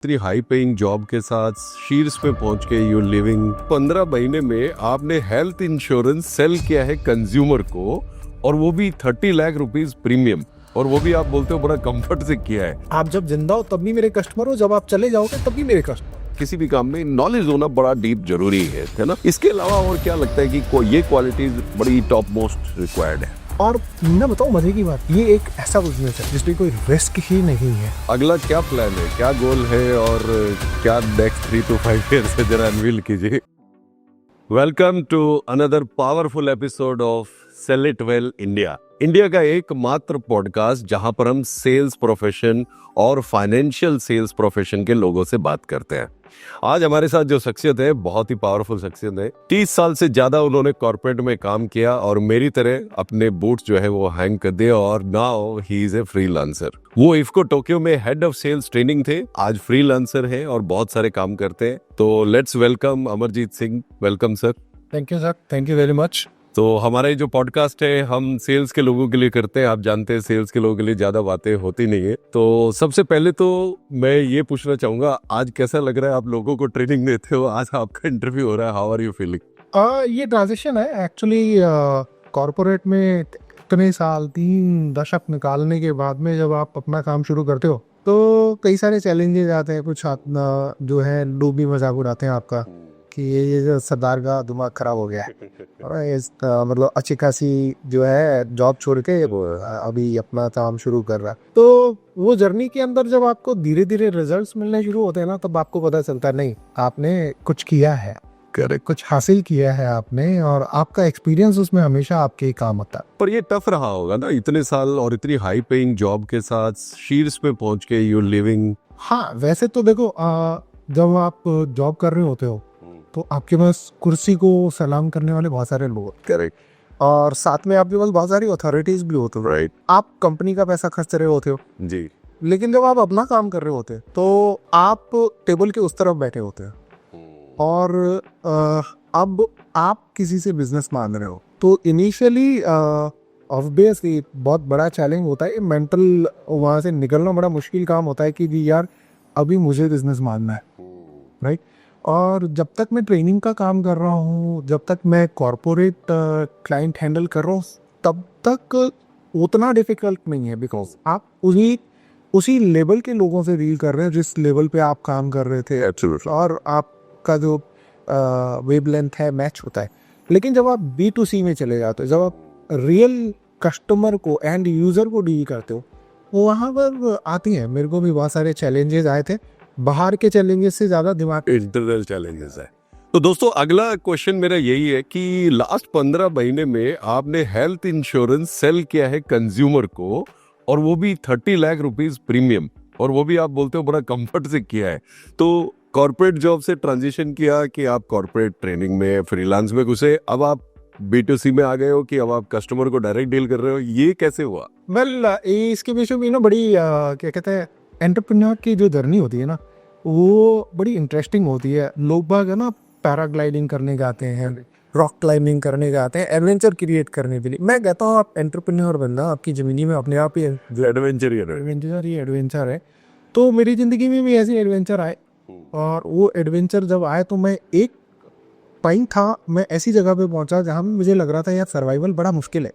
इतनी high paying job के साथ शीर्ष पे पहुंच के यू लिविंग 15 महीने में आपने हेल्थ इंश्योरेंस सेल किया है कंज्यूमर को, और वो भी 30 लाख रुपीस प्रीमियम, और वो भी आप बोलते हो बड़ा कंफर्ट से किया है। आप जब जिंदा हो तब भी मेरे कस्टमर हो, जब आप चले जाओगे तब भी मेरे कस्टमर। किसी भी काम में नॉलेज होना बड़ा डीप जरूरी है ना। इसके अलावा और क्या लगता है कि ये क्वालिटीज बड़ी टॉप मोस्ट रिक्वायर्ड है? और मैं बताऊं मजे की बात, ये एक ऐसा बिजनेस है जिसमें कोई रिस्क ही नहीं है। अगला क्या प्लान है, क्या गोल है, और क्या नेक्स्ट 3 to 5 years है, जरा अनवील कीजिए। Welcome to another powerful episode of sell it well India. India का एकमात्र पॉडकास्ट जहां पर हम सेल्स प्रोफेशन और फाइनेंशियल सेल्स प्रोफेशन के लोगों से बात करते हैं। आज हमारे साथ जो शख्सियत है बहुत ही पावरफुल शख्सियत है। 30 साल से ज्यादा उन्होंने कॉर्पोरेट में काम किया और मेरी तरह अपने बूट्स जो है वो हैंग कर दिए, और now he is a freelancer. वो इफ्को टोक्यो में हेड ऑफ सेल्स ट्रेनिंग थे, आज फ्रीलांसर है और बहुत सारे काम करते हैं। तो let's welcome Amarjeet Singh. Welcome sir. Thank you sir, thank you very much. तो हमारा जो पॉडकास्ट है हम सेल्स के लोगों के लिए करते हैं। आप जानते हैं सेल्स के लोगों के लिए ज्यादा बातें होती नहीं है। तो सबसे पहले तो मैं ये पूछना चाहूंगा, आज कैसा लग रहा है? आप लोगों को ट्रेनिंग देते हो, आज आपका इंटरव्यू हो रहा है, हाउ आर यू फीलिंग? ये ट्रांजिशन है एक्चुअली। कॉर्पोरेट में इतने साल 3 दशक निकालने के बाद में जब आप अपना काम शुरू करते हो तो कई सारे चैलेंजेस आते हैं। कुछ जो है लोग भी मजाक उड़ाते हैं आपका कि ये जो सरदार का दिमाग खराब हो गया है और मतलब अच्छी खासी जो है जॉब छोड़ के वो अभी अपना काम शुरू कर रहा है। तो वो जर्नी के अंदर जब आपको धीरे धीरे रिजल्ट्स मिलने शुरू होते हैं ना, तब आपको पता चलता है नहीं, आपने कुछ किया है, करेक्ट, कुछ हासिल किया है आपने, और आपका एक्सपीरियंस उसमें हमेशा आपके ही काम आता है। पर ये टफ रहा होगा ना, इतने साल और इतनी हाई पेइंग जॉब के साथ शीर्ष पे पहुंच के यू लिविंग। हाँ, वैसे तो देखो, जब आप जॉब कर रहे होते हो तो आपके पास कुर्सी को सलाम करने वाले बहुत सारे लोग, करेक्ट, और साथ में आपके पास बहुत सारी अथॉरिटीज भी होते हो। राइट, आप कंपनी का पैसा खर्च रहे होते हो जी। लेकिन जब आप अपना काम कर रहे होते तो आप टेबल के उस तरफ बैठे होते हैं, और अब आप किसी से बिजनेस मान रहे हो। तो इनिशियली ऑब्वियसली बहुत बड़ा चैलेंज होता है, मेंटल वहाँ से निकलना बड़ा मुश्किल काम होता है कि जी यार अभी मुझे बिजनेस मानना है, राइट। और जब तक मैं ट्रेनिंग का काम कर रहा हूँ, जब तक मैं कॉर्पोरेट क्लाइंट हैंडल कर रहा हूँ, तब तक उतना डिफिकल्ट नहीं है, बिकॉज आप उसी लेवल के लोगों से डील कर रहे हैं जिस लेवल पे आप काम कर रहे थे। Absolutely. और आपका जो वेवलेंथ है मैच होता है। लेकिन जब आप B2C में चले जाते हो, जब आप रियल कस्टमर को, एंड यूज़र को डील करते हो, वहाँ पर आती हैं। मेरे को भी बहुत सारे चैलेंजेस आए थे, बाहर के चैलेंजेस से ज़्यादा दिमाग इंटरनल चैलेंजेस है। तो दोस्तों अगला क्वेश्चन मेरा यही है कि लास्ट 15 महीने में आपने हेल्थ इंश्योरेंस सेल किया है कंज्यूमर को, और वो भी 30 लाख रुपीस प्रीमियम, और वो भी आप बोलते हो बड़ा कंफर्ट से किया है। तो कॉर्पोरेट जॉब से ट्रांजिशन किया कि आप कॉर्पोरेट ट्रेनिंग में, फ्रीलांस में घुसे, अब आप B2C में आ गए हो कि अब आप कस्टमर को डायरेक्ट डील कर रहे हो, ये कैसे हुआ? वेल इसके पीछे भी ना बड़ी क्या कहते हैं, एंटरप्रेन्योर की जो जर्नी होती है ना, वो बड़ी इंटरेस्टिंग होती है। लोग बाग है ना, पैराग्लाइडिंग करने जाते हैं, रॉक क्लाइंबिंग करने जाते हैं, एडवेंचर क्रिएट करने के लिए। मैं कहता हूँ आप एंटरप्रेन्योर बनना, आपकी ज़िंदगी में अपने आप ही एडवेंचर है। तो मेरी ज़िंदगी में भी ऐसे एडवेंचर आए, और वो एडवेंचर जब आए तो मैं एक पॉइंट था, मैं ऐसी जगह पे पहुंचा जहाँ में मुझे लग रहा था यार सर्वाइवल बड़ा मुश्किल है।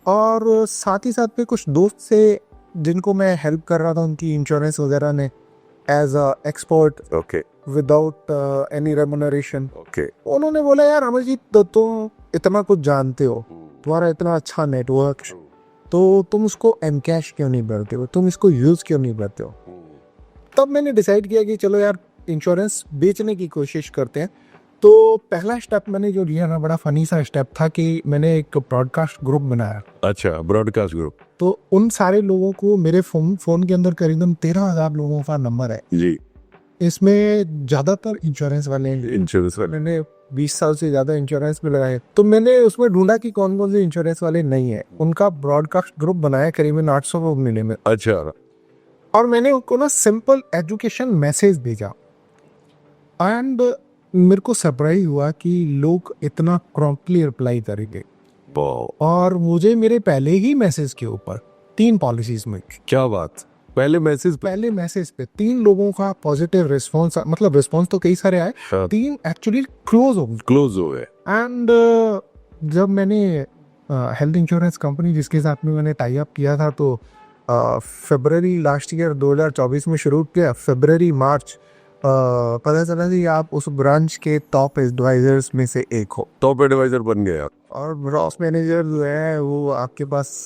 और साथ ही साथ पे कुछ दोस्त से जिनको मैं हेल्प कर रहा था, उनकी इंश्योरेंस वगैरह ने as a expert, okay, without any remuneration, okay, उन्होंने बोला यार अमरजीत तुम इतना कुछ जानते हो, तुम्हारा इतना अच्छा नेटवर्क, तो तुम उसको एनकैश क्यों नहीं भरते हो, तुम इसको यूज़ क्यों नहीं करते हो। तब मैंने डिसाइड किया कि चलो यार इंश्योरेंस बेचने की कोशिश करते हैं। तो पहला स्टेप मैंने जो लिया ना, बड़ा फनी सा स्टेप था कि मैंने एक ब्रॉडकास्ट ग्रुप बनाया। अच्छा, ब्रॉडकास्ट ग्रुप। तो उन सारे लोगों को, मेरे फोन के अंदर करीबन 13,000 लोगों का नंबर है जी। इसमें ज़्यादातर इंश्योरेंस वाले हैं। इंश्योरेंस वाले मैंने 20 साल से ज़्यादा इंश्योरेंस में लगाए, तो मैंने उसमें ढूंढा कि कौन कौन से इंश्योरेंस वाले नहीं है। उनका ब्रॉडकास्ट ग्रुप बनाया करीबन 800 लोग मिले में। अच्छा, और मैंने उनको ना सिंपल एजुकेशन मैसेज भेजा, एंड मेरे को सरप्राइज हुआ कि लोग इतना प्रॉम्प्टली रिप्लाई करेंगे। और मुझे मेरे पहले ही मैसेज के ऊपर 3 पॉलिसीज में, क्या बात, पहले मैसेज पहले मैसेज पे 3 लोगों का पॉजिटिव रिस्पॉन्स, मतलब रिस्पॉन्स तो कई सारे आए, 3 एक्चुअली क्लोज हो गए। क्लोज हो गए। एंड जब मैंने हेल्थ इंश्योरेंस कंपनी जिसके साथ में मैंने टाई अप किया था, तो फरवरी लास्ट ईयर 2024 में शुरू किया। फरवरी मार्च पता चला कि आप उस ब्रांच के टॉप एडवाइजर्स में से एक हो, टॉप एडवाइजर बन गया। और ब्रॉस मैनेजर जो है वो आपके पास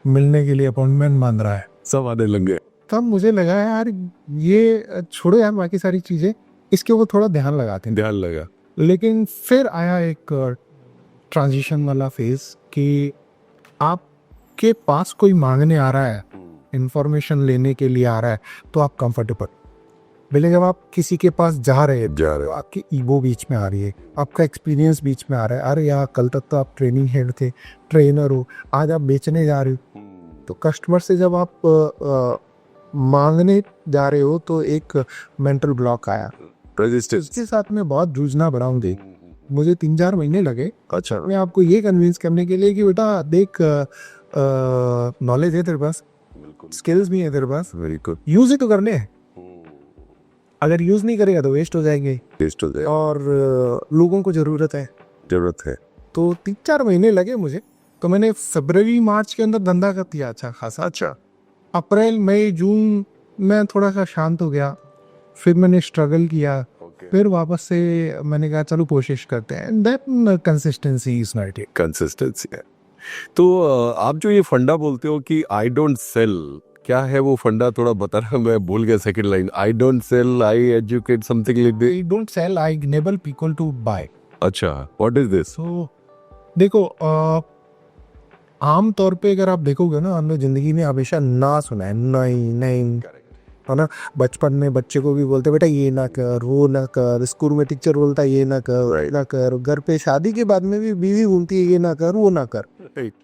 मिलने के लिए अपॉइंटमेंट मांग रहा है। सब आने लग गए। तब मुझे लगा यार ये छोड़ो यार बाकी सारी चीज़ें, इसके ऊपर थोड़ा ध्यान लगाते हैं। ध्यान लगा। लेकिन फिर आया एक ट्रांजिशन वाला फेज कि आपके पास कोई मांगने आ रहा है, इंफॉर्मेशन लेने के लिए आ रहा है, तो आप कंफर्टेबल। पहले जब आप किसी के पास जा रहे हैं तो आपकी ईगो बीच में आ रही है, आपका एक्सपीरियंस बीच में आ रहा है। अरे यार कल तक तो आप ट्रेनिंग हेड थे, ट्रेनर हो, आज आप बेचने जा रहे हो। तो कस्टमर से जब आप मांगने जा रहे हो तो एक मेंटल ब्लॉक आया। रेजिस्टेंस इसके साथ में बहुत जूझना पड़ा मुझे। मुझे 3-4 महीने लगे। अच्छा। मैं आपको ये कन्विंस करने के लिए कि बेटा देख, नॉलेज है तेरे पास, स्किल्स भी है तेरे पास, वेरी गुड। यूज ही तो करने हैं। अगर यूज नहीं करेगा तो वेस्ट हो जाएंगे, टेस्ट हो जाए। और लोगों को जरूरत है। जरूरत है। तो 3-4 महीने लगे मुझे। तो मैंने फरवरी मार्च के अंदर धंधा कर दिया अच्छा खासा। अच्छा। अप्रैल मई जून में थोड़ा सा शांत हो गया। फिर मैंने स्ट्रगल किया। फिर वापस से मैंने कहा चलो कोशिश करते हैं। That consistency is not it. Consistency है। तो आप जो ये फंडा बोलते हो कि आई डोंट सेल, क्या है वो फंडा? थोड़ा बताना, मैं भूल गया second line. I don't sell, I educate, something like this. I don't sell, I enable people to buy। अच्छा, व्हाट इज दिस? तो देखो, आम तौर पे अगर आप देखोगे ना, हमने जिंदगी में हमेशा ना सुना है, नहीं नहीं, है ना। बचपन में बच्चे को भी बोलते बेटा ये ना कर, वो ना कर। स्कूल में टीचर बोलता है ये ना कर, ना कर। घर पे शादी के बाद में भी बीवी बोलती है ये ना कर, वो ना कर।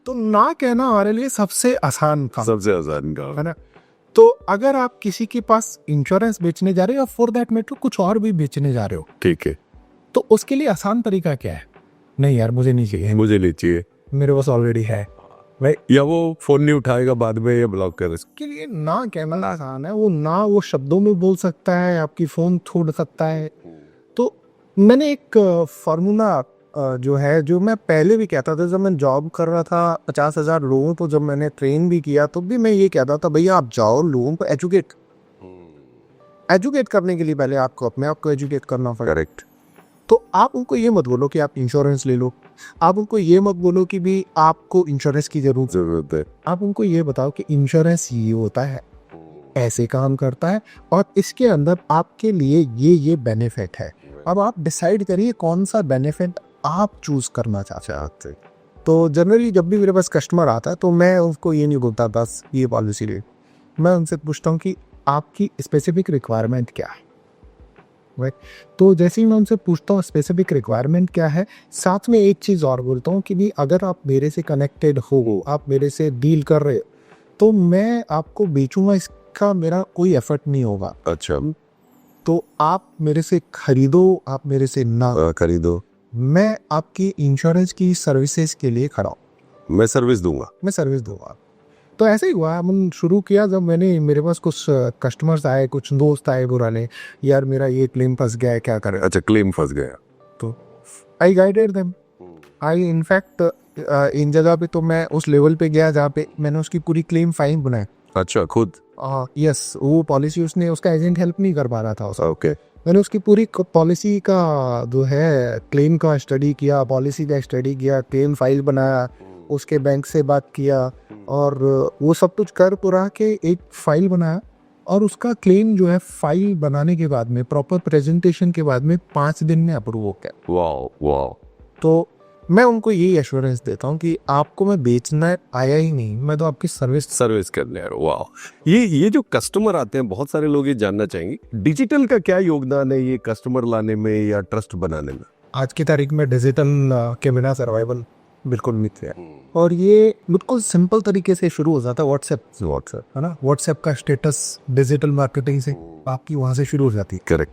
तो ना कहना हमारे लिए सबसे आसान काम, सबसे आसान काम है ना। तो अगर आप किसी के पास इंश्योरेंस बेचने जा रहे हो, या फॉर दैट मैटर कुछ और भी बेचने जा रहे हो, ठीक है, तो उसके लिए आसान तरीका क्या है? नहीं यार मुझे नहीं चाहिए, मुझे नहीं चाहिए, मेरे पास ऑलरेडी है भाई। या वो फोन नहीं उठाएगा बाद में, या ब्लॉक कर। के लिए ना कहना आसान है। वो ना वो शब्दों में बोल सकता है, आपकी फोन छोड़ सकता है। तो मैंने एक फार्मूला जो है, जो मैं पहले भी कहता था जब मैं जॉब कर रहा था 50,000 लोगों को जब मैंने ट्रेन भी किया, तो भी मैं ये कहता था भैया आप जाओ लोगों को एजुकेट करने के लिए पहले आपको अपने आप को एजुकेट करना पड़ेगा। करेक्ट। तो आप उनको ये मत बोलो कि आप इंश्योरेंस ले लो। आप उनको ये मत बोलो कि भी आपको इंश्योरेंस की जरूरत है। आप उनको ये बताओ कि इंश्योरेंस ये होता है, ऐसे काम करता है, और इसके अंदर आपके लिए ये बेनिफिट है। अब आप डिसाइड करिए कौन सा बेनिफिट आप चूज करना चाहते हैं। तो जनरली जब भी मेरे पास कस्टमर आता है तो मैं उसको ये नहीं बोलता बस ये पॉलिसी ले। मैं उनसे पूछता हूँ कि आपकी स्पेसिफिक रिक्वायरमेंट क्या है। तो जैसे ही मैं उनसे पूछता हूँ स्पेसिफिक रिक्वायरमेंट क्या है, साथ में एक चीज़ और बोलता हूँ कि भी अगर आप मेरे से कनेक्टेड हो, आप मेरे से डील कर रहे हो, तो मैं आपको बेचूंगा, इसका मेरा कोई एफर्ट नहीं होगा। अच्छा। तो आप मेरे से खरीदो, आप मेरे से ना खरीदो, मैं आपकी इंश्योरेंस की सर्विसेज के लिए खड़ा हूँ, मैं सर्विस दूंगा, मैं सर्विस दूंगा। तो ऐसे ही हुआ, हमने शुरू किया। जब मेरे पास कुछ कस्टमर्स आए, कुछ दोस्त आए पुराने, यार मेरा ये क्लेम फंस गया है, क्या करें। अच्छा, क्लेम फंस गया, तो आई guided them. I in fact in जगह पे तो मैं उस लेवल पे गया जहाँ पे मैंने उसकी पूरी क्लेम फाइल बनाई। अच्छा, खुद? यस, वो पॉलिसी उसने, उसका एजेंट हेल्प नहीं कर पा रहा था उसका। ओके। मैंने उसकी पूरी पॉलिसी का जो है क्लेम का स्टडी किया, पॉलिसी का स्टडी किया, क्लेम फाइल बनाया, उसके बैंक से बात किया, और वो सब कुछ कर पुरा के एक फाइल बनाया। और उसका क्लेम जो है फाइल बनाने के बाद में, प्रॉपर प्रेजेंटेशन के बाद में 5 दिन में अप्रूव हो गया। Wow wow. तो मैं उनको यही एश्योरेंस देता हूँ कि आपको मैं बेचना आया ही नहीं, मैं तो आपकी सर्विस करने आ रहा हूँ। वाओ। ये जो कस्टमर आते हैं, बहुत सारे लोग ये जानना चाहेंगे डिजिटल का क्या योगदान है ये कस्टमर लाने में या ट्रस्ट बनाने में? आज की तारीख में डिजिटल के बिना सर्वाइवल बिल्कुल मिथ्य है। और ये बिल्कुल सिंपल तरीके से शुरू हो जाता है, व्हाट्सएप, है ना। व्हाट्सएप का स्टेटस डिजिटल मार्केटिंग से आपकी वहाँ से शुरू हो जाती है। करेक्ट।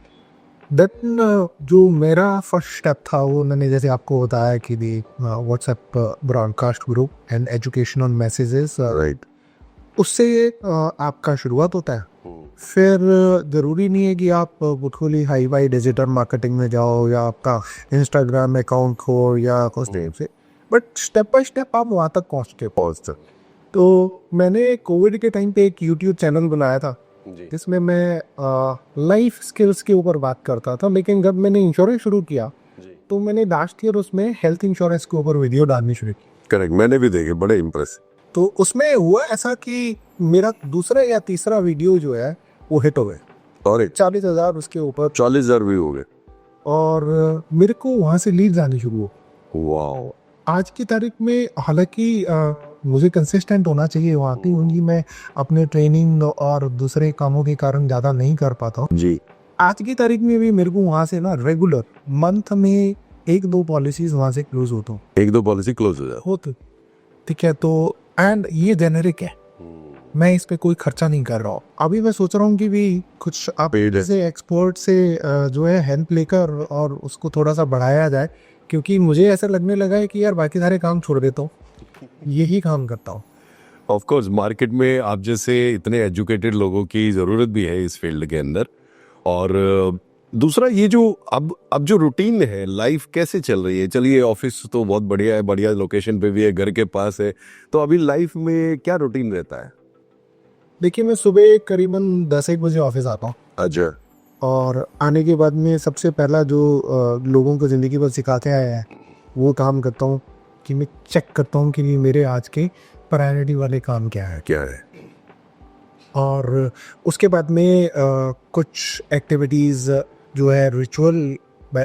देन जो मेरा फर्स्ट स्टेप था, वो मैंने जैसे आपको बताया कि the WhatsApp broadcast group and education on messages, right. उससे आपका शुरुआत होता है। फिर ज़रूरी नहीं है कि आप बिल्कुल ही हाई फाई डिजिटल मार्केटिंग में जाओ या आपका इंस्टाग्राम अकाउंट हो या कुछ टाइप से, बट स्टेप बाय स्टेप आप वहाँ तक पहुँचते। तो मैंने कोविड के टाइम पे एक यूट्यूब चैनल बनाया था जिसमें मैं लाइफ स्किल्स के ऊपर बात करता था, लेकिन जब मैंने इंश्योरेंस शुरू किया तो मैंने लास्ट ईयर उसमें हेल्थ इंश्योरेंस के ऊपर वीडियो डालनी शुरू की। करेक्ट, मैंने भी देखे, बड़े इम्प्रेस। तो उसमें हुआ ऐसा कि मेरा दूसरा या तीसरा वीडियो जो है वो हिट हो गए और 40,000 उसके ऊपर 40,000 व्यू हो गए। और मेरे को वहाँ से लीड्स आनी शुरू हो। वाओ। आज की तारीख में हालांकि मुझे कंसिस्टेंट होना चाहिए वहाँ की, क्योंकि मैं अपने ट्रेनिंग और दूसरे कामों के कारण ज़्यादा नहीं कर पाता हूँ जी। आज की तारीख में भी मेरे को वहाँ से ना रेगुलर मंथ में 1-2 पॉलिसीज वहाँ से क्लोज होता हूँ। 1-2 पॉलिसी क्लोज हो जाए। ठीक है, तो एंड ये जेनेरिक है, मैं इस पे कोई खर्चा नहीं कर रहा हूँ। अभी मैं सोच रहा हूँ कि भी कुछ आप Paid है। से एक्सपर्ट से जो है हेल्प लेकर और उसको थोड़ा सा बढ़ाया जाए, क्योंकि मुझे ऐसा लगने लगा है कि यार बाकी सारे काम छोड़ देता हूँ, यही काम करता हूँ। ऑफ कोर्स मार्केट में आप जैसे इतने एजुकेटेड लोगों की ज़रूरत भी है इस फील्ड के अंदर। और दूसरा ये जो अब जो रूटीन है, लाइफ कैसे चल रही है? चलिए ऑफिस तो बहुत बढ़िया है, बढ़िया लोकेशन पे भी है, घर के पास है, तो अभी लाइफ में क्या रूटीन रहता है? देखिए, मैं सुबह करीबन 10-1 बजे ऑफिस आता हूँ अच्छा। और आने के बाद में सबसे पहला जो लोगों को ज़िंदगी पर सिखाते आया है वो काम करता हूँ कि मैं चेक करता हूँ कि मेरे आज के प्रायोरिटी वाले काम क्या है। क्या है? और उसके बाद में कुछ एक्टिविटीज़ जो है रिचुअल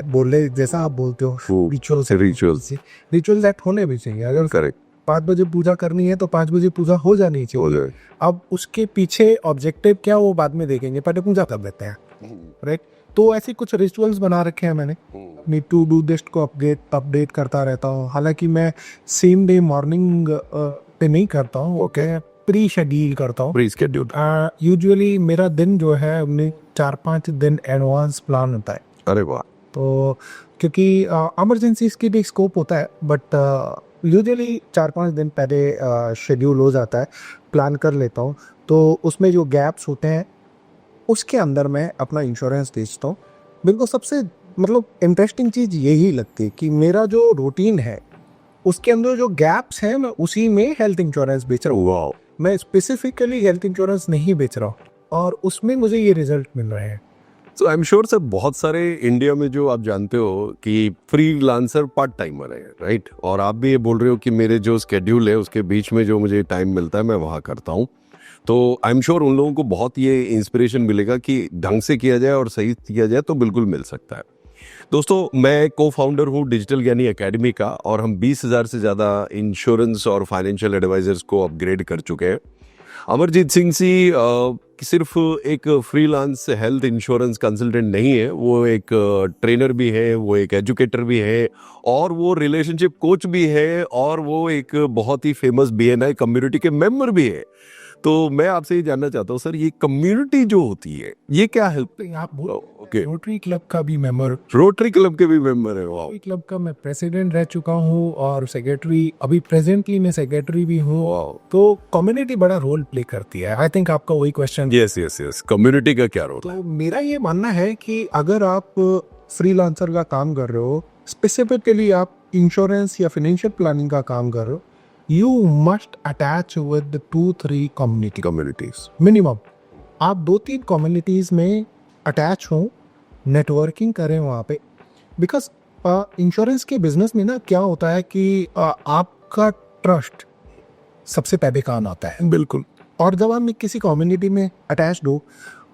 बोले जैसा आप बोलते हो, रिचुअल सेट होने भी चाहिए। अगर करेक्ट। 5 बजे पूजा करनी है तो 5 बजे पूजा हो जानी चाहिए। हो जाए। अब उसके पीछे ऑब्जेक्टिव क्या वो बाद में देखेंगे, पहले पूजा कर लेते हैं, राइट। तो ऐसी कुछ रिचुअल्स बना रखे हैं मैंने अपनी टू डू लिस्ट को अपडेट करता रहता हूँ। हालांकि मैं सेम डे मॉर्निंग पे नहीं करता हूँ, ओके, प्री शेड्यूल करता हूँ। Pre schedule. यूजुअली मेरा दिन जो है उन्हें 4-5 दिन एडवांस प्लान होता है। अरे वाह। तो क्योंकि इमरजेंसीज के लिए स्कोप होता है, बट यूजुअली 4-5 दिन पहले शेड्यूल हो जाता है, प्लान कर लेता हूँ। तो उसमें जो गैप्स होते हैं उसके अंदर मैं अपना इंश्योरेंस बेचता हूँ। मेरे को सबसे मतलब इंटरेस्टिंग चीज़ यही लगती है कि मेरा जो रूटीन है उसके अंदर जो गैप्स हैं मैं उसी में हेल्थ इंश्योरेंस बेच रहा हूँ। वाह। मैं स्पेसिफिकली हेल्थ इंश्योरेंस नहीं बेच रहा हूँ और उसमें मुझे ये रिजल्ट मिल रहे हैं। तो आई एम श्योर सर बहुत सारे इंडिया में जो आप जानते हो कि फ्रीलांसर पार्ट टाइमर है, राइट? और आप भी ये बोल रहे हो कि मेरे जो स्केड्यूल है उसके बीच में जो मुझे टाइम मिलता है मैं वहाँ करता हूँ। तो आई एम श्योर उन लोगों को बहुत ये इंस्पिरेशन मिलेगा कि ढंग से किया जाए और सही किया जाए तो बिल्कुल मिल सकता है। दोस्तों, मैं को फाउंडर हूँ डिजिटल ज्ञानी एकेडमी का और हम 20,000 से ज़्यादा इंश्योरेंस और फाइनेंशियल एडवाइजर्स को अपग्रेड कर चुके हैं। अमरजीत सिंह जी सिर्फ एक फ्रीलांस हेल्थ इंश्योरेंस कंसल्टेंट नहीं है, वो एक ट्रेनर भी है, वो एक एजुकेटर भी है और वो रिलेशनशिप कोच भी है और वो एक बहुत ही फेमस BNI कम्युनिटी के मेंबर भी है। तो मैं आपसे ये जानना चाहता हूँ सर, ये कम्युनिटी जो होती है ये क्या हेल्प? आप ओके, रोटरी क्लब का भी मेंबर, रोटरी क्लब के भी मेंबर है। वाह। रोटरी क्लब का मैं प्रेसिडेंट रह चुका हूँ और सेक्रेटरी, अभी प्रेजेंटली मैं सेक्रेटरी भी हूँ। तो कम्युनिटी बड़ा रोल प्ले करती है। आई थिंक आपका वही क्वेश्चन। यस, कम्युनिटी का क्या रोल है? तो मेरा ये मानना है कि अगर आप फ्रीलांसर का काम कर रहे हो, स्पेसिफिकली आप इंश्योरेंस या फाइनेंशियल प्लानिंग का काम कर रहे हो, you must attach with 2-3 communities minimum। आप 2-3 communities में अटैच हो, नेटवर्किंग करें वहाँ पे। बिकॉज इंश्योरेंस के बिजनेस में ना क्या होता है कि आपका ट्रस्ट सबसे पहले काम आता है। बिल्कुल। और जब आप किसी कम्युनिटी में अटैच हो,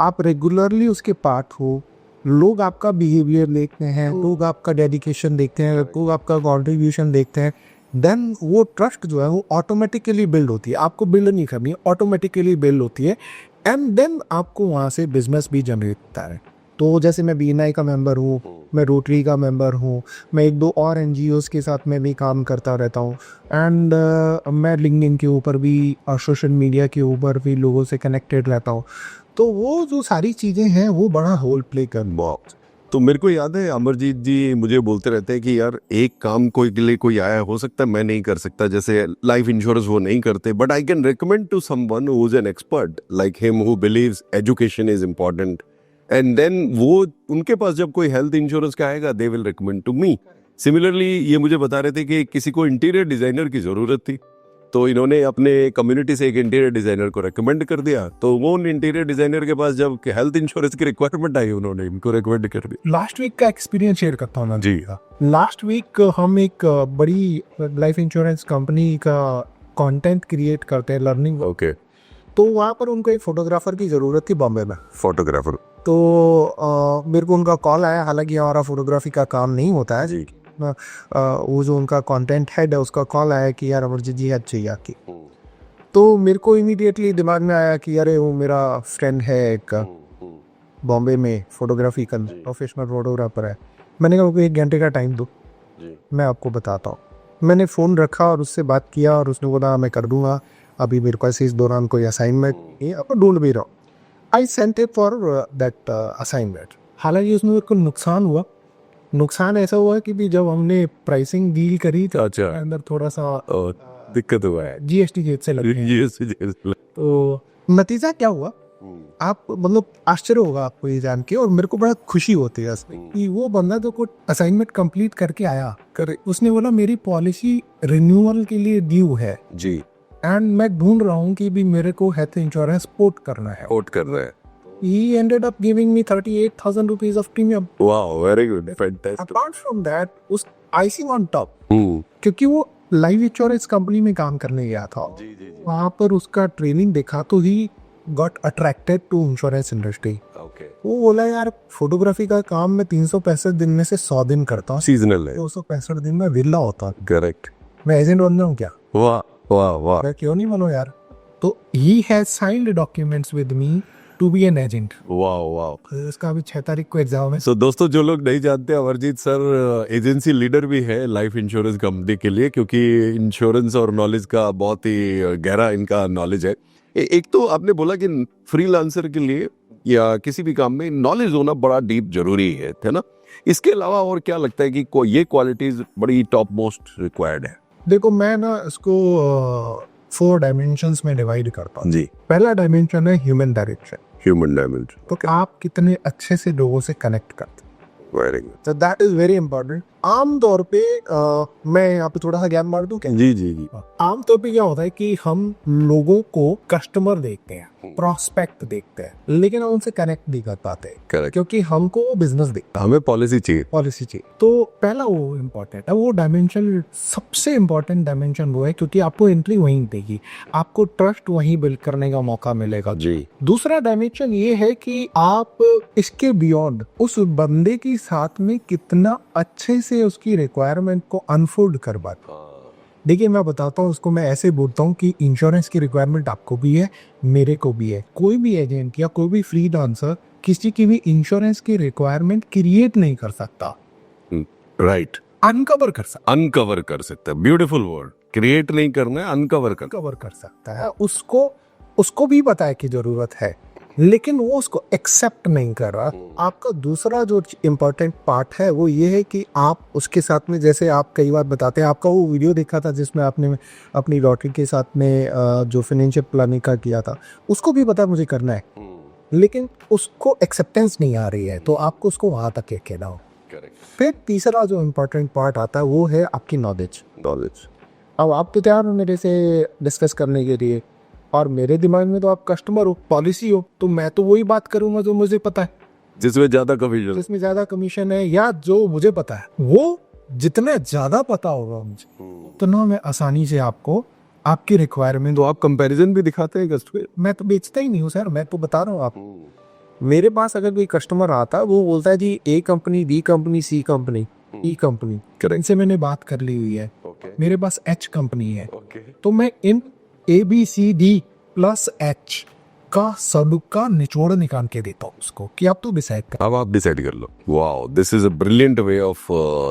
आप रेगुलरली उसके पार्ट हो, लोग आपका बिहेवियर देखते हैं, लोग आपका डेडिकेशन देखते हैं, लोग आपका कॉन्ट्रीब्यूशन देखते हैं, देन वो ट्रस्ट जो है वो ऑटोमेटिकली बिल्ड होती है। आपको बिल्ड नहीं करनी है, ऑटोमेटिकली बिल्ड होती है एंड देन आपको वहाँ से बिजनेस भी जनरेट होता है। तो जैसे मैं BNI का मेंबर हूँ, मैं रोटरी का मेंबर हूँ, मैं 1-2 और NGOs के साथ में भी काम करता रहता हूँ एंड मैं लिंक्डइन के ऊपर भी और सोशल मीडिया के ऊपर भी लोगों से कनेक्टेड रहता हूँ। तो वो जो सारी चीज़ें हैं वो बड़ा रोल प्ले कर। तो मेरे को याद है अमरजीत जी मुझे बोलते रहते हैं कि यार एक काम कोई के लिए कोई आया, हो सकता है मैं नहीं कर सकता, जैसे लाइफ इंश्योरेंस वो नहीं करते, but I can recommend to someone who is an expert like him who believes education is important, and then वो उनके पास जब कोई हेल्थ इंश्योरेंस का आएगा they will recommend to me. Similarly ये मुझे बता रहे थे कि किसी को इंटीरियर डिजाइनर की जरूरत थी, तो इन्होंने अपने कम्युनिटी से एक इंटीरियर डिजाइनर को रेकमेंड कर दिया, तो वो उन इंटीरियर डिजाइनर के पास जब हेल्थ इंश्योरेंस की रिक्वायरमेंट आई उन्होंने इनको रेकमेंड कर दिया। लास्ट वीक का एक्सपीरियंस शेयर करता हूँ ना जी। लास्ट वीक हम एक बड़ी लाइफ इंश्योरेंस कंपनी का कंटेंट क्रिएट करते हैं लर्निंग, ओके। तो वहाँ पर उनको एक फोटोग्राफर की ज़रूरत थी बॉम्बे में। फोटोग्राफर। तो मेरे को उनका कॉल आया, हालांकि हमारा फोटोग्राफी का काम नहीं होता है जी। वो जो उनका कंटेंट हेड है उसका कॉल आया कि यार अमरजीत जी आज चाहिए आपकी। तो मेरे को इमीडिएटली दिमाग में आया कि अरे वो मेरा फ्रेंड है एक बॉम्बे में फोटोग्राफी का प्रोफेशनल फोटोग्राफर है। मैंने कहा 1 घंटे का टाइम दो, मैं आपको बताता हूँ। मैंने फ़ोन रखा और उससे बात किया और उसने बोला मैं कर दूंगा, अभी मेरे पास इस दौरान कोई असाइनमेंट नहीं है, अब ढूंढ भी रहा हूँ। I sent it for that assignment. हालांकि उसमें मेरे को नुकसान हुआ। नुकसान ऐसा हुआ कि भी जब हमने प्राइसिंग डील करी तो अच्छा। अंदर थोड़ा सा दिक्कत हुआ है। जीएसटी जेब से लग गया। तो नतीजा क्या हुआ, आप मतलब आश्चर्य होगा आपको ये जान के, और मेरे को बड़ा खुशी होती है इसमें कि वो बंदा जो को असाइनमेंट कंप्लीट करके आया करे, उसने बोला मेरी पॉलिसी रिन्यूअल के लिए ड्यू है जी, एंड मैं ढूंढ रहा हूँ कि भी मेरे को हेल्थ इंश्योरेंस पोर्ट करना है। पोर्ट कर रहा है। He ended up giving me 38,000 rupees of premium. Wow, very good, fantastic. Apart from that, उस आइसिंग ऑन टॉप, क्योंकि वो लाइफ इंश्योरेंस कंपनी में काम करने गया था, वहाँ पर उसका ट्रेनिंग देखा तो he got attracted to insurance industry. वो बोला यार फोटोग्राफी का काम मैं 365 दिन में से 100 दिन करता हूँ, सीजनल है। 265 दिन में विला होता हूँ। करेक्ट। मैं एजेंट बन जाऊँ क्या? वाह वाह वाह। मैं क्यों नहीं बनूँ यार? तो he has signed documents with me to be an agent. वाह वाह। इसका अभी 6 तारीख को एग्जाम है। सो दोस्तों, जो लोग नहीं जानते, अमरजीत सर एजेंसी लीडर भी है लाइफ इंश्योरेंस कंपनी के लिए, क्योंकि इंश्योरेंस और नॉलेज का बहुत ही गहरा इनका नॉलेज है। एक तो आपने बोला कि फ्रीलांसर के लिए या किसी भी काम में नॉलेज होना बड़ा डीप जरूरी है ना? इसके अलावा और क्या लगता है कि ये क्वालिटीज बड़ी टॉप मोस्ट रिक्वायर्ड है? देखो मैं ना इसको 4 डायमेंशंस में डिवाइड करता हूँ। जी। पहला डायमेंशन है ह्यूमन डायरेक्शन, ह्यूमन डायमेंशन। तो आप कितने अच्छे से लोगों से कनेक्ट करते हैं, वेरी गुड। तो दैट इज वेरी इंपॉर्टेंट। आम तौर पे मैं यहाँ पे थोड़ा सा ज्ञान मार दूं क्या? जी जी जी। आम तौर पे क्या होता है कि हम लोगों को कस्टमर देखते हैं, प्रोस्पेक्ट देखते हैं, लेकिन हम उनसे कनेक्ट नहीं कर पाते, करेक्ट। क्योंकि हमको बिजनेस दिखता है, हमें पॉलिसी चाहिए। पॉलिसी चाहिए। तो पहला वो इम्पोर्टेंट है, वो डायमेंशन सबसे इम्पोर्टेंट डायमेंशन वो है, क्योंकि आपको एंट्री वहीं देगी, आपको ट्रस्ट वहीं बिल्ड करने का मौका मिलेगा। जी। दूसरा डायमेंशन ये है कि आप इसके बियॉन्ड उस बंदे के साथ में कितना अच्छे से उसकी रिक्वायरमेंट को अनफोल्ड कर पाते। देखिए मैं बताता हूँ उसको, मैं ऐसे बोलता हूँ कि इंश्योरेंस की रिक्वायरमेंट आपको भी है, मेरे को भी है। कोई भी एजेंट या कोई भी फ्रीलांसर किसी की भी इंश्योरेंस की रिक्वायरमेंट क्रिएट नहीं कर सकता, राइट। अनकवर कर सकता। अनकवर कर सकता है, ब्यूटीफुल वर्ड। क्रिएट नहीं करना है, अनकवर कर। कवर कर सकता है। उसको भी पता है कि जरूरत है, लेकिन वो उसको एक्सेप्ट नहीं कर रहा। आपका दूसरा जो इम्पोर्टेंट पार्ट है वो ये है कि आप उसके साथ में, जैसे आप कई बार बताते हैं, आपका वो वीडियो देखा था जिसमें आपने अपनी डॉटर के साथ में जो फाइनेंशियल प्लानिंग का किया था, उसको भी पता मुझे करना है, लेकिन उसको एक्सेप्टेंस नहीं आ रही है, तो आपको उसको वहां तक लेके लाओ। फिर तीसरा जो इम्पोर्टेंट पार्ट आता है वो है आपकी नॉलेज। अब आप तो तैयार हो मेरे से डिस्कस करने के लिए, और मेरे दिमाग में तो आप कस्टमर हो, पॉलिसी हो, तो मैं तो वही बात करूंगा जो मुझे पता है, जिसमें ज्यादा कमीशन है, या जो मुझे पता है। वो जितना ज्यादा पता होगा मुझे, उतना मैं आसानी से आपको आपकी रिक्वायरमेंट। तो आप कंपैरिजन भी दिखाते हैं कस्टमर? मैं तो बेचता ही नहीं हूँ सर, मैं तो बता रहा हूँ आप। मेरे पास अगर कोई कस्टमर आता है, वो बोलता है जी ए कंपनी, बी कंपनी, सी कंपनी, ई कंपनी, इनसे मैंने बात कर ली हुई है, मेरे पास एच कंपनी है, तो मैं इन ABCD प्लस H का सब का निचोड़ निकाल के देता हूँ उसको कि आप तो डिसाइड कर। अब आप डिसाइड कर लो। Wow, this is a brilliant way of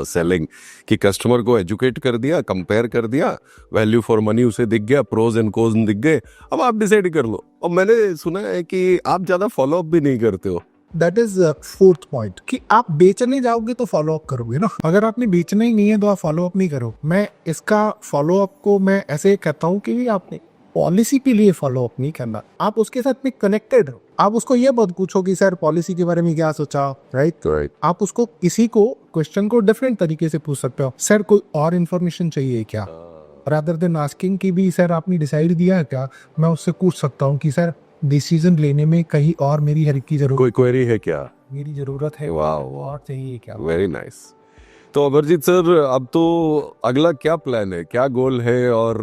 selling, कि कस्टमर को एजुकेट कर दिया, कंपेयर कर दिया, वैल्यू फॉर मनी उसे दिख गया, प्रोज एंड कोन्स दिख गए, अब आप डिसाइड कर लो। और मैंने सुना है कि आप ज्यादा फॉलो अप भी नहीं करते हो, दैट इज फोर्थ पॉइंट कि आप बेचने जाओगे तो फॉलो अप करोगे ना। अगर आपने बेचना ही नहीं है तो आप फॉलो अप नहीं करो। मैं इसका फॉलो अप को मैं ऐसे कहता हूँ कि आपने पॉलिसी के लिए फॉलो अप नहीं करना, आप उसके साथ में कनेक्टेड हो। आप उसको ये मत पूछो कि सर पॉलिसी के बारे में क्या सोचा, राइट। आप उसको किसी को क्वेश्चन को डिफरेंट तरीके से पूछ सकते हो, सर कोई और इन्फॉर्मेशन चाहिए क्या, रादर देन आस्किंग कि भी सर आपने डिसाइड दिया है क्या। मैं उससे पूछ सकता हूँ कि सर डिसीजन लेने में कहीं और मेरी हेल्प की जरूरत, कोई क्वेरी है क्या, मेरी जरूरत है, वाह और चाहिए क्या। Very nice. तो अमरजीत सर, अब तो अगला क्या प्लान है, क्या गोल है और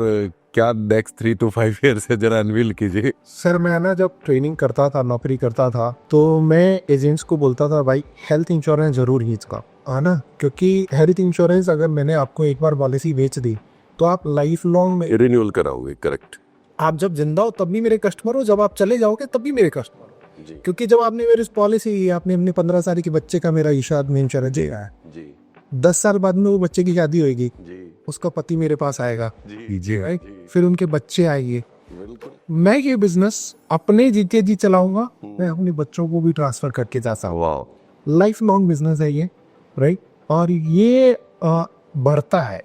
क्या नेक्स्ट 3 to 5 ईयर्स है, जरा अनवील कीजिए। सर मैं ना जब ट्रेनिंग करता था, नौकरी करता था, तो मैं एजेंट्स को बोलता था भाई हेल्थ इंश्योरेंस जरूर खींचना, है ना, क्योंकि हेल्थ इंश्योरेंस अगर मैंने आपको एक बार पॉलिसी बेच दी तो आप लाइफ लॉन्ग में, रिन्यूअल कराओगे, करेक्ट। आप जब जिंदा हो तब भी मेरे कस्टमर हो, जब आप चले जाओगे तब भी मेरे कस्टमर हो। जी क्योंकि जब आपने मेरी पॉलिसी, आपने अपने 15 साल के बच्चे का मेरा इशाद में इंश्योरेंस दिया है, जी 10 साल बाद में वो बच्चे की शादी होगी, जी उसका पति मेरे पास आएगा, जी राइट, फिर उनके बच्चे आएंगे। बिल्कुल। मैं ये बिजनेस अपने जीते जी चलाऊंगा, मैं अपने बच्चों को भी ट्रांसफर करके जा सकता हूँ। वाह, लाइफ लॉन्ग बिजनेस है ये, राइट। और ये बढ़ता है।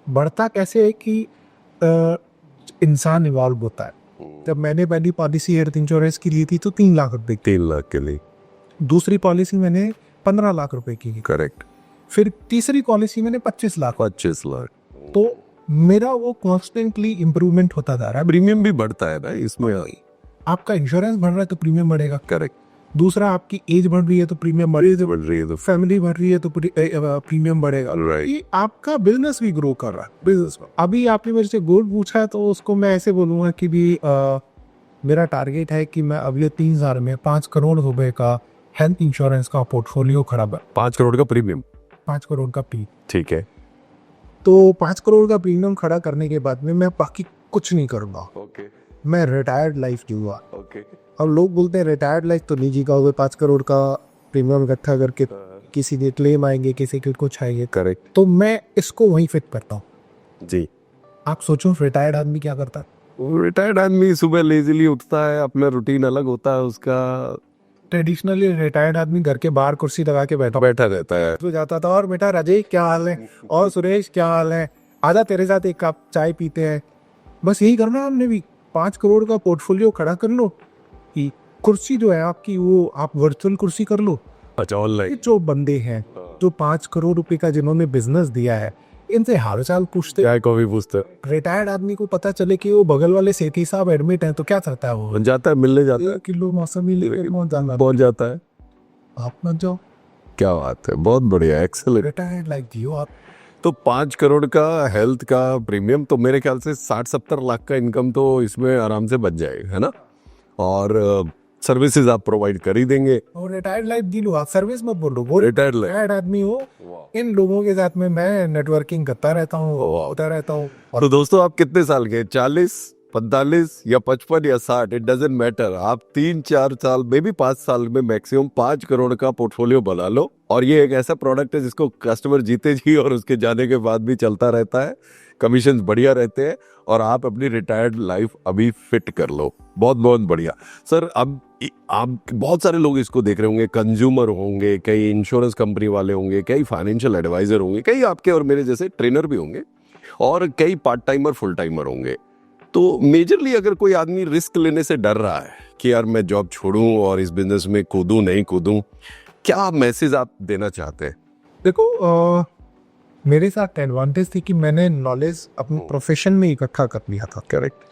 बढ़ता कैसे है कि इंसान इवॉल्व होता है। जब मैंने पहली पॉलिसी हेल्थ इंश्योरेंस की ली थी तो 3 लाख रुपए की, 3 लाख के लिए। दूसरी पॉलिसी मैंने 15 लाख रुपए की, करेक्ट। फिर तीसरी पॉलिसी मैंने 25 लाख। 25 लाख। तो मेरा वो कॉन्स्टेंटली इम्प्रूवमेंट होता जा रहा है। प्रीमियम भी बढ़ता है ना इसमें। आपका इंश्योरेंस बढ़ रहा है तो प्रीमियम बढ़ेगा। करेक्ट। दूसरा, आपकी एज बढ़ रही है तो प्रीमियम बढ़ेगा, बढ़ रही है तो फैमिली बढ़ रही है तो प्रीमियम बढ़ेगा। Right. ये आपका बिजनेस भी ग्रो कर रहा है। बिजनेस में अभी आपने मेरे से गोल पूछा है तो उसको मैं ऐसे बोलूंगा कि भी मेरा टारगेट है कि मैं अगले 3 साल में 5 करोड़ रुपए का हेल्थ इंश्योरेंस का पोर्टफोलियो खड़ा, 5 करोड़ का प्रीमियम। 5 करोड़ का पी, ठीक है। तो 5 करोड़ का प्रीमियम खड़ा करने के बाद में मैं बाकी कुछ नहीं करूंगा। ओके मैं रिटायर्ड लाइफ जीऊंगा। ओके। अब लोग बोलते हैं रिटायर्ड लाइफ तो नहीं जी पाओगे, 5 करोड़ का प्रीमियम इकट्ठा करके किसी के क्लेम आएंगे, किसी के कुछ आएंगे। करेक्ट। तो मैं इसको वहीं फिट करता हूँ। जी। आप सोचो रिटायर्ड आदमी क्या करता है। रिटायर्ड आदमी सुबह लेजिली उठता है, अपना रूटीन अलग होता है उसका। ट्रेडिशनली रिटायर्ड आदमी घर के बाहर कुर्सी लगा के बैठा रहता है। तो जाता था, और बेटा राजेश क्या हाल है, और सुरेश क्या हाल है, आजा तेरे साथ एक कप चाय पीते हैं। बस यही करना हमने भी। 5 करोड़ का पोर्टफोलियो खड़ा कर लो कि कुर्सी जो है आपकी वो आप वर्चुअल कुर्सी कर लो। अच्छा, ये ऑनलाइन। जो बंदे हैं जो 5 करोड़ रुपए का जिन्होंने बिजनेस दिया है, इनसे हालचाल पूछते। क्या कॉफी पूछते रिटायर्ड आदमी को पता चले कि वो बगल वाले सेठी साहब एडमिट हैं तो क्या करता है वो, बन जाता है, मिलने जाता है, 1 किलो मौसमी लेके पहुंच जाता है। आप मत जाओ, क्या बात है, बहुत बढ़िया, एक्सेलेंट। रिटायर्ड लाइक जियो आप। तो 5 करोड़ का हेल्थ का प्रीमियम तो मेरे ख्याल से 60-70 लाख का इनकम तो इसमें आराम से बच जाएगा, है ना। और सर्विसेज आप प्रोवाइड कर ही देंगे। और रिटायर्ड लाइफ जी लो, आप सर्विस मत बोलो, वो रिटायर्ड लाइफ। रिटायर्ड आदमी हो। इन लोगों के साथ में मैं नेटवर्किंग करता रहता हूँ, होता रहता हूँ। तो दोस्तों, आप कितने साल के, 40, 45 या 55 या 60, इट डजेंट मैटर। आप 3-4 साल में भी 5 साल में मैक्सिमम 5 करोड़ का पोर्टफोलियो बना लो। और ये एक ऐसा प्रोडक्ट है जिसको कस्टमर जीते जी और उसके जाने के बाद भी चलता रहता है, कमीशन बढ़िया रहते हैं, और आप अपनी रिटायर्ड लाइफ अभी फिट कर लो। बहुत बहुत बढ़िया सर। अब आप बहुत सारे लोग इसको देख रहे होंगे, कंज्यूमर होंगे, कई इंश्योरेंस कंपनी वाले होंगे, कई फाइनेंशियल एडवाइजर होंगे, कई आपके और मेरे जैसे ट्रेनर भी होंगे, और कई पार्ट टाइमर फुल टाइमर होंगे। तो मेजरली अगर कोई आदमी रिस्क लेने से डर रहा है कि यार मैं जॉब छोड़ूं और इस बिजनेस में कूदूं नहीं कूदूं, क्या मैसेज आप देना चाहते हैं? देखो मेरे साथ एडवांटेज थी कि मैंने नॉलेज अपने प्रोफेशन में इकट्ठा कर लिया था। करेक्ट।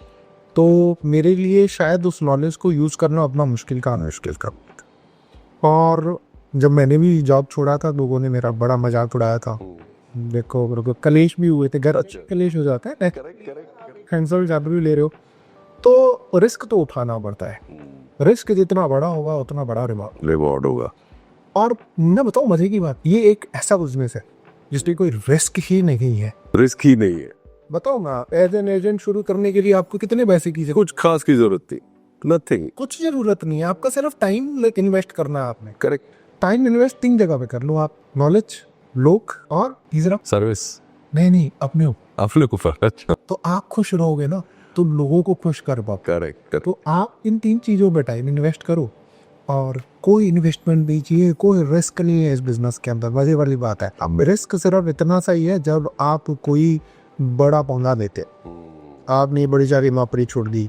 तो मेरे लिए शायद उस नॉलेज को यूज करना अपना मुश्किल का और जब मैंने भी जॉब छोड़ा था लोगों ने मेरा बड़ा मजाक उड़ाया था। देखो कलेश भी हुए थे, घर कलेश हो जाता है, कैंसर ज्यादा भी ले रहे हो तो रिस्क तो उठाना पड़ता है। रिस्क जितना बड़ा होगा उतना बड़ा रिवॉर्ड होगा। और मैं बताऊं मजे की बात, ये एक ऐसा बिजनेस है जिसमें कोई रिस्क ही नहीं है। रिस्क ही नहीं है। बताओ ना, एज एन एजेंट शुरू करने के लिए आपको कितने पैसे की कुछ खास की जरूरत थी? नथिंग। कुछ जरूरत नहीं है, आपका सिर्फ टाइम इन्वेस्ट करना है आपने। करेक्ट। टाइम इन्वेस्ट 3 जगह पे कर लो आप, नॉलेज, लोग और तीसरा सर्विस। नहीं अपने ऊपर। अपने को फर्क। अच्छा। तो आप खुश रहोगे ना तो लोगों को खुश कर पाओ। करेक्ट। तो आप इन 3 चीजों पे टाइम इन्वेस्ट करो, और कोई इन्वेस्टमेंट नहीं चाहिए, कोई रिस्क नहीं है इस बिजनेस के अंदर। मजे वाली बात है, अब रिस्क सिर्फ इतना सा ही है जब आप कोई बड़ा पंगा देते, आपने बड़ी सारी नौकरी छोड़ दी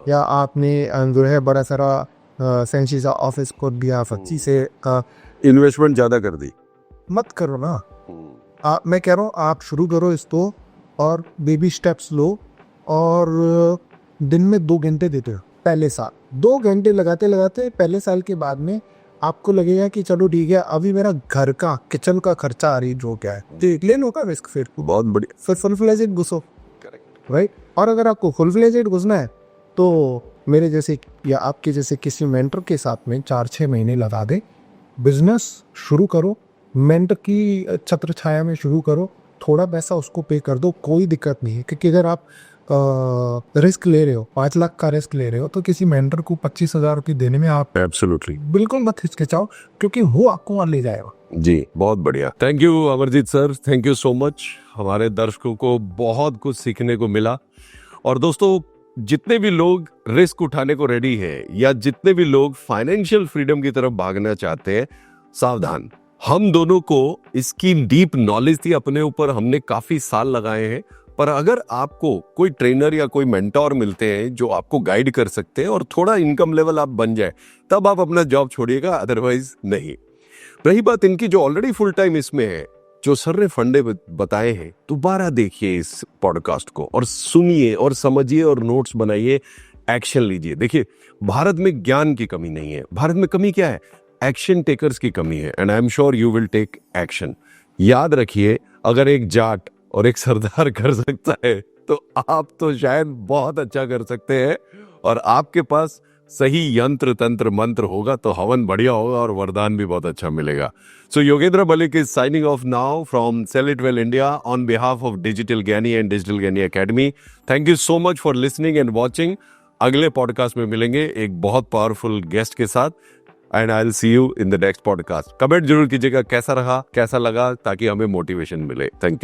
या आपने जो है बड़ा सारा सेंसी सा ऑफिस को दिया, सच्ची से इन्वेस्टमेंट ज्यादा कर दी। मत करो ना। मैं कह रहा हूँ आप शुरू करो इसको और बेबी स्टेप्स लो, और दिन में 2 घंटे देते हो पहले साल, 2 घंटे लगाते लगाते पहले साल के बाद में आपको लगेगा कि चलो ठीक है, अभी मेरा घर का किचन का खर्चा आ रही जो क्या है, तो ले लो का रिस्क, फिर बहुत बढ़िया। फिर फुल फ्लेजेड घुसो, राइट। और अगर आपको फुल फ्लेजेड घुसना है तो मेरे जैसे या आपके जैसे किसी मेंटर के साथ में 4-6 महीने लगा दे, बिजनेस शुरू करो, मेंटर की छत्र छाया में शुरू करो, थोड़ा पैसा उसको पे कर दो, कोई दिक्कत नहीं है। क्योंकि अगर आप रिस्क ले रहे हो, 5 लाख का रिस्क ले रहे हो, तो किसी मेंटर को 25,000 रुपये देने में आप एब्सोल्युटली बिल्कुल मत हिचकिचाओ, क्योंकि वो आपको वहाँ ले जाएगा। जी, बहुत बढ़िया। Thank you Amarjeet sir, thank you so much. हमारे दर्शकों को बहुत कुछ सीखने को मिला। और दोस्तों, जितने भी लोग रिस्क उठाने को रेडी है या जितने भी लोग फाइनेंशियल फ्रीडम की तरफ भागना चाहते हैं, सावधान। हम दोनों को इसकी डीप नॉलेज थी, अपने ऊपर हमने काफी साल लगाए हैं, पर अगर आपको कोई ट्रेनर या कोई मेंटोर मिलते हैं जो आपको गाइड कर सकते हैं और थोड़ा इनकम लेवल आप बन जाए, तब आप अपना जॉब छोड़िएगा, अदरवाइज नहीं। रही बात इनकी जो ऑलरेडी फुल टाइम इसमें है, जो सर ने फंडे बताए हैं, दोबारा देखिए इस पॉडकास्ट को और सुनिए और समझिए और नोट्स बनाइए, एक्शन लीजिए। देखिए, भारत में ज्ञान की कमी नहीं है, भारत में कमी क्या है? एक्शन टेकर्स की कमी है, and I am sure you will take action. याद रखिए, अगर एक जाट और एक सरदार कर सकता है तो आप तो शायद बहुत अच्छा कर सकते हैं, और आपके पास सही यंत्र तंत्र मंत्र होगा तो हवन बढ़िया होगा और वरदान भी बहुत अच्छा मिलेगा। So Yogendra Malik is signing off now from Sell it well India on behalf of Digital Gyani and Digital Gyani Academy. Thank you so much for listening and watching. अगले पॉडकास्ट में मिलेंगे एक बहुत पावरफुल गेस्ट के साथ, and I will see you in the next podcast. Comment जरूर कीजिएगा कैसा रहा, कैसा लगा, ताकि हमें मोटिवेशन मिले। Thank you.